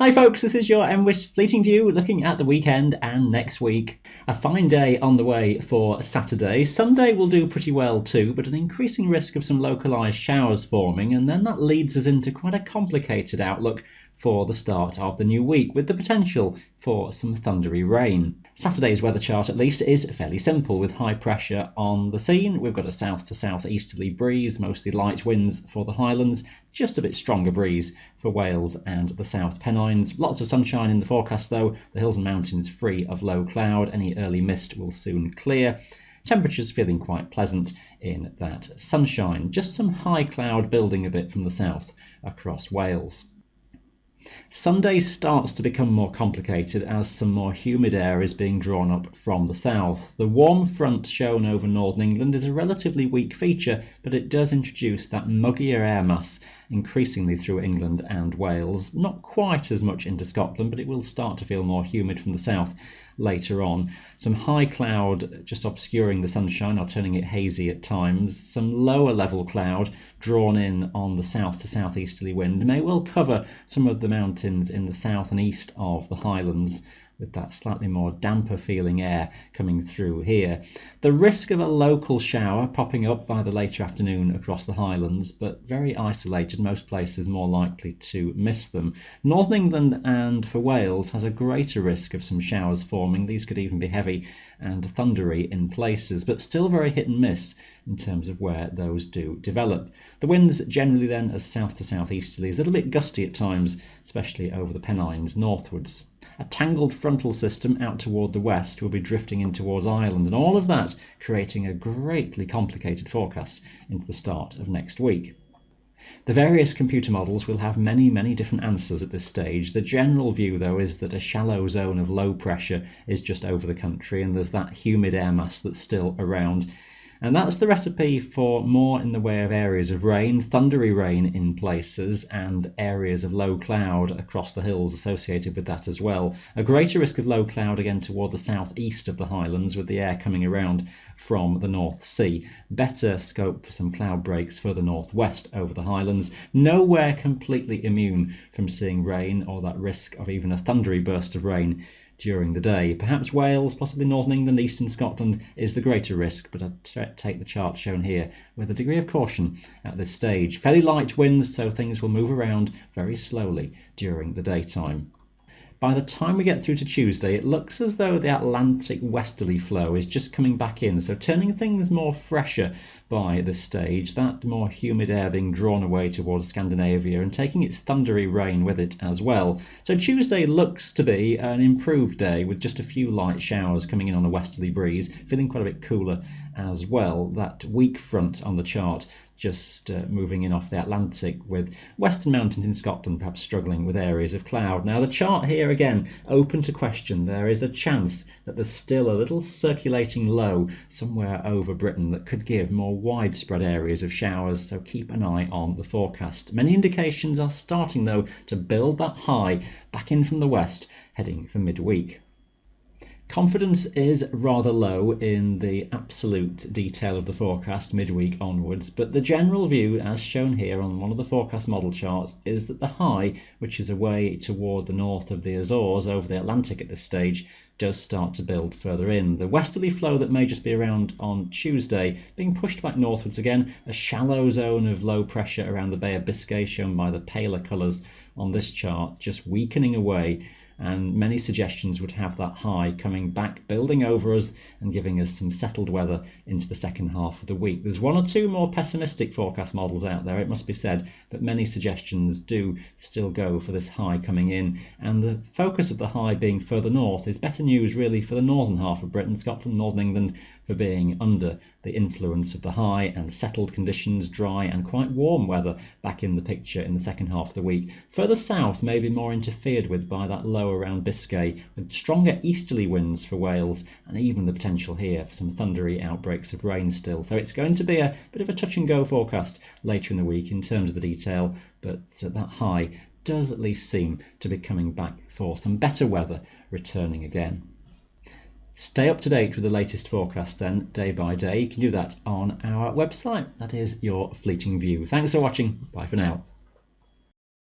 Hi folks, this is your MWIS Fleeting View looking at the weekend and next week. A fine day on the way for Saturday. Sunday will do pretty well too, but an increasing risk of some localised showers forming, and then that leads us into quite a complicated outlook for the start of the new week, with the potential for some thundery rain. Saturday's weather chart at least is fairly simple, with high pressure on the scene. We've got a south to southeasterly breeze, mostly light winds for the Highlands, just a bit stronger breeze for Wales and the South Pennines. Lots of sunshine in the forecast though, the hills and mountains free of low cloud. Any early mist will soon clear. Temperatures feeling quite pleasant in that sunshine. Just some high cloud building a bit from the south across Wales. Sunday starts to become more complicated as some more humid air is being drawn up from the south. The warm front shown over northern England is a relatively weak feature, but it does introduce that muggier air mass increasingly through England and Wales. Not quite as much into Scotland, but it will start to feel more humid from the south later on. Some high cloud just obscuring the sunshine or turning it hazy at times. Some lower level cloud drawn in on the south to southeasterly wind may well cover some of the mountains in the south and east of the Highlands, with that slightly more damper feeling air coming through here. The risk of a local shower popping up by the later afternoon across the Highlands, but very isolated, most places more likely to miss them. Northern England and for Wales has a greater risk of some showers forming. These could even be heavy and thundery in places, but still very hit and miss in terms of where those do develop. The winds generally then as south to southeasterlies, a little bit gusty at times, especially over the Pennines northwards. A tangled frontal system out toward the west will be drifting in towards Ireland, and all of that creating a greatly complicated forecast into the start of next week. The various computer models will have many different answers at this stage. The general view though is that a shallow zone of low pressure is just over the country, and there's that humid air mass that's still around. And that's the recipe for more in the way of areas of rain, thundery rain in places, and areas of low cloud across the hills associated with that as well. A greater risk of low cloud again toward the southeast of the Highlands, with the air coming around from the North Sea. Better scope for some cloud breaks further northwest over the Highlands. Nowhere completely immune from seeing rain or that risk of even a thundery burst of rain during the day. Perhaps Wales, possibly northern England, eastern Scotland is the greater risk, but I'd take the chart shown here with a degree of caution at this stage. Fairly light winds, so things will move around very slowly during the daytime. By the time we get through to Tuesday, it looks as though the Atlantic westerly flow is just coming back in, so turning things more fresher by this stage, that more humid air being drawn away towards Scandinavia and taking its thundery rain with it as well. So Tuesday looks to be an improved day with just a few light showers coming in on a westerly breeze, feeling quite a bit cooler as well. That weak front on the chart just moving in off the Atlantic, with western mountains in Scotland perhaps struggling with areas of cloud. Now the chart here again open to question. There is a chance that there's still a little circulating low somewhere over Britain that could give more widespread areas of showers, so keep an eye on the forecast. Many indications are starting though to build that high back in from the west heading for midweek. Confidence is rather low in the absolute detail of the forecast midweek onwards, but the general view, as shown here on one of the forecast model charts, is that the high, which is away toward the north of the Azores over the Atlantic at this stage, does start to build further in. The westerly flow that may just be around on Tuesday being pushed back northwards again, a shallow zone of low pressure around the Bay of Biscay shown by the paler colours on this chart, just weakening away, and many suggestions would have that high coming back, building over us and giving us some settled weather into the second half of the week. There's one or two more pessimistic forecast models out there, it must be said, but many suggestions do still go for this high coming in, and the focus of the high being further north is better news really for the northern half of Britain, Scotland, northern England, for being under the influence of the high, and settled conditions, dry and quite warm weather back in the picture in the second half of the week. Further south may be more interfered with by that low around Biscay, with stronger easterly winds for Wales, and even the potential here for some thundery outbreaks of rain still. So it's going to be a bit of a touch and go forecast later in the week in terms of the detail, but that high does at least seem to be coming back for some better weather returning again. Stay up to date with the latest forecast then, day by day. You can do that on our website. That is your Fleeting View. Thanks for watching. Bye for now.